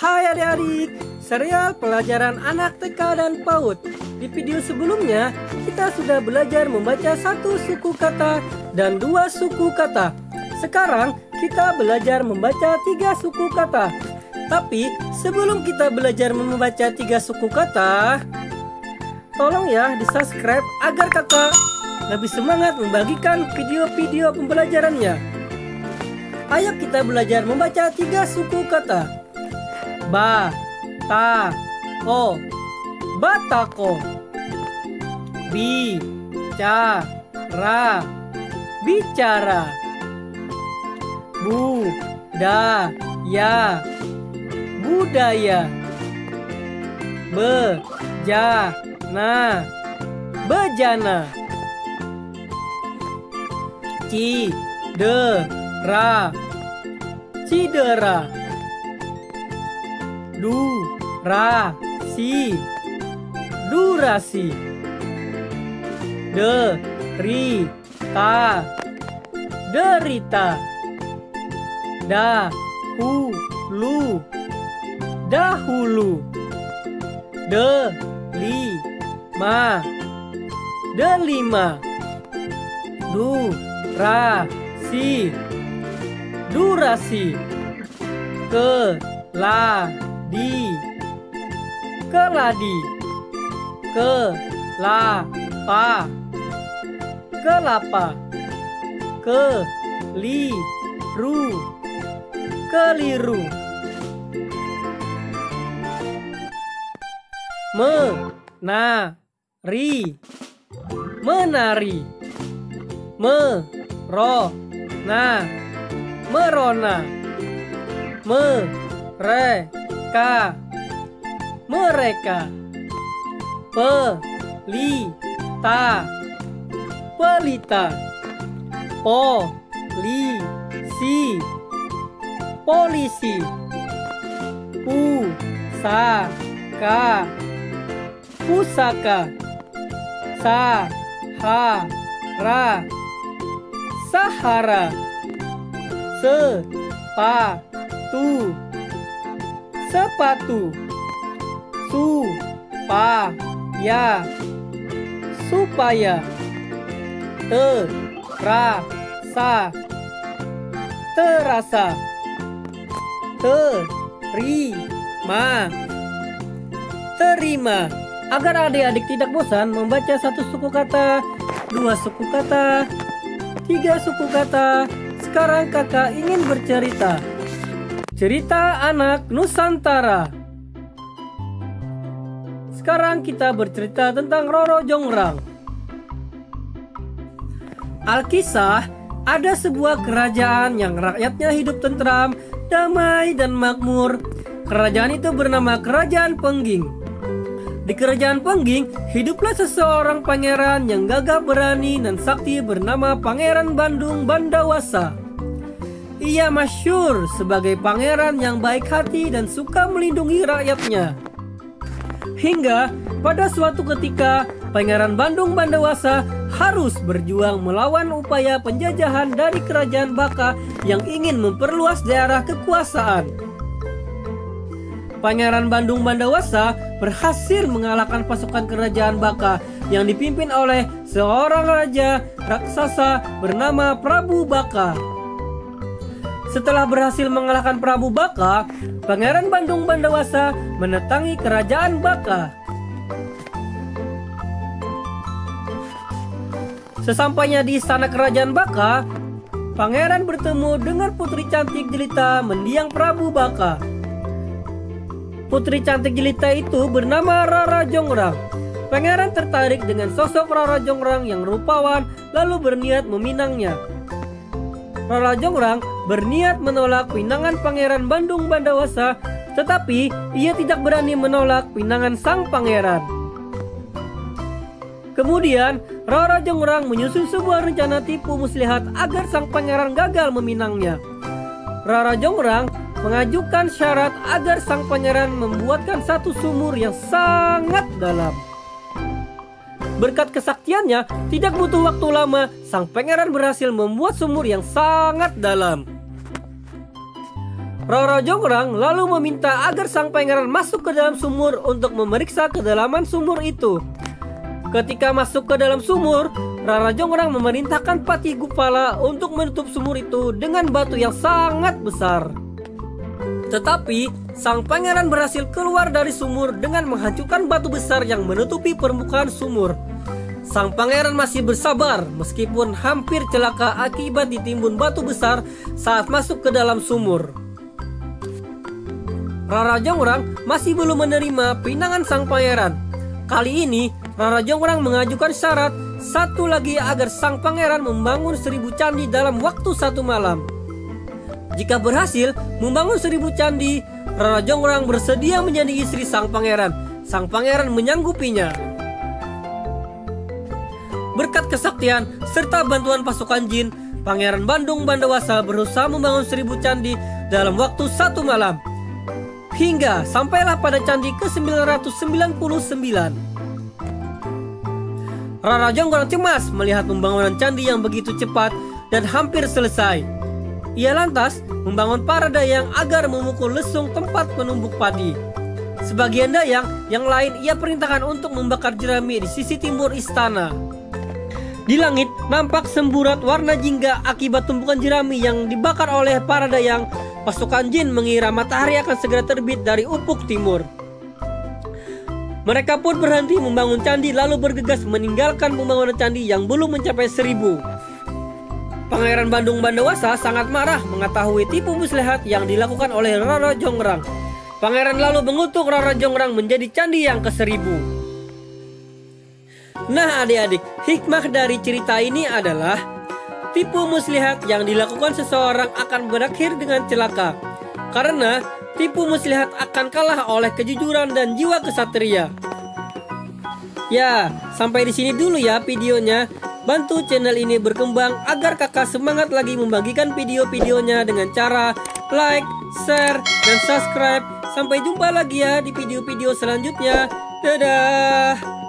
Hai adik-adik, serial pelajaran anak TK dan PAUD. Di video sebelumnya, kita sudah belajar membaca 1 suku kata dan 2 suku kata. Sekarang, kita belajar membaca 3 suku kata. Tapi, sebelum kita belajar membaca 3 suku kata, tolong ya di-subscribe agar kakak lebih semangat membagikan video-video pembelajarannya. Ayo kita belajar membaca 3 suku kata. Ba, ta, ko, batako. Bi, ca, ra, bicara. Bu, da, ya, budaya. Be, ja, na, bejana. Ci, de, ra, cidera. Du, ra, si, durasi. De, ri, ta, derita. Da, hu, lu, dahulu. De, li, ma, delima. Du, ra, si, durasi. Ke, la, di, keladi. Ke, la, pa, kelapa. Ke, li, ru, keliru. Me, na, ri, menari. Me, ro, na, merona. Me, re, ka, mereka. Pe, li, ta, pelita. Po, li, si, polisi. Pu, sa, ka, pusaka. Sa, ha, ra, sahara. Se, pa, tu, sepatu. Su, pa, ya, supaya. Te, ra, sa, terasa. Te, ri, ma, terima. Agar adik-adik tidak bosan membaca 1 suku kata, 2 suku kata, 3 suku kata, sekarang kakak ingin bercerita. Cerita anak Nusantara. Sekarang kita bercerita tentang Roro Jongrang. Alkisah, ada sebuah kerajaan yang rakyatnya hidup tentram, damai dan makmur. Kerajaan itu bernama Kerajaan Pengging. Di Kerajaan Pengging, hiduplah seseorang pangeran yang gagah berani dan sakti bernama Pangeran Bandung Bandawasa. Ia masyhur sebagai pangeran yang baik hati dan suka melindungi rakyatnya. Hingga pada suatu ketika, Pangeran Bandung Bandawasa harus berjuang melawan upaya penjajahan dari Kerajaan Baka yang ingin memperluas daerah kekuasaan. Pangeran Bandung Bandawasa berhasil mengalahkan pasukan Kerajaan Baka yang dipimpin oleh seorang raja raksasa bernama Prabu Baka. Setelah berhasil mengalahkan Prabu Baka, Pangeran Bandung Bandawasa mendatangi Kerajaan Baka. Sesampainya di istana Kerajaan Baka, Pangeran bertemu dengan putri cantik jelita mendiang Prabu Baka. Putri cantik jelita itu bernama Rara Jongrang. Pangeran tertarik dengan sosok Rara Jongrang yang rupawan, lalu berniat meminangnya. Rara Jongrang berniat menolak pinangan Pangeran Bandung Bandawasa, tetapi ia tidak berani menolak pinangan sang pangeran. Kemudian, Rara Jongrang menyusun sebuah rencana tipu muslihat agar sang pangeran gagal meminangnya. Rara Jongrang mengajukan syarat agar sang pangeran membuatkan 1 sumur yang sangat dalam. Berkat kesaktiannya, tidak butuh waktu lama, sang pangeran berhasil membuat sumur yang sangat dalam. Rara Jongrang lalu meminta agar sang pangeran masuk ke dalam sumur untuk memeriksa kedalaman sumur itu. Ketika masuk ke dalam sumur, Rara Jongrang memerintahkan Patih Gupala untuk menutup sumur itu dengan batu yang sangat besar. Tetapi, sang pangeran berhasil keluar dari sumur dengan menghancurkan batu besar yang menutupi permukaan sumur. Sang pangeran masih bersabar meskipun hampir celaka akibat ditimbun batu besar saat masuk ke dalam sumur. Rara Jongrang masih belum menerima pinangan sang pangeran. Kali ini, Rara Jongrang mengajukan syarat satu lagi agar sang pangeran membangun 1000 candi dalam waktu 1 malam. Jika berhasil membangun 1000 candi, Rara Jongrang bersedia menjadi istri sang pangeran. Sang pangeran menyanggupinya. Berkat kesaktian serta bantuan pasukan jin, Pangeran Bandung Bandawasa berusaha membangun 1000 candi dalam waktu 1 malam. Hingga sampailah pada candi ke-999. Rara Jongrang cemas melihat pembangunan candi yang begitu cepat dan hampir selesai. Ia lantas membangun para dayang agar memukul lesung tempat menumbuk padi. Sebagian dayang yang lain ia perintahkan untuk membakar jerami di sisi timur istana. Di langit nampak semburat warna jingga akibat tumpukan jerami yang dibakar oleh para dayang. Pasukan jin mengira matahari akan segera terbit dari ufuk timur. Mereka pun berhenti membangun candi lalu bergegas meninggalkan pembangunan candi yang belum mencapai 1000. Pangeran Bandung Bandawasa sangat marah mengetahui tipu muslihat yang dilakukan oleh Rara Jongrang. Pangeran lalu mengutuk Rara Jongrang menjadi candi yang ke-1000. Nah adik-adik, hikmah dari cerita ini adalah tipu muslihat yang dilakukan seseorang akan berakhir dengan celaka. Karena tipu muslihat akan kalah oleh kejujuran dan jiwa kesatria. Ya, sampai di sini dulu ya videonya. Bantu channel ini berkembang agar kakak semangat lagi membagikan video-videonya dengan cara like, share, dan subscribe. Sampai jumpa lagi ya di video-video selanjutnya. Dadah!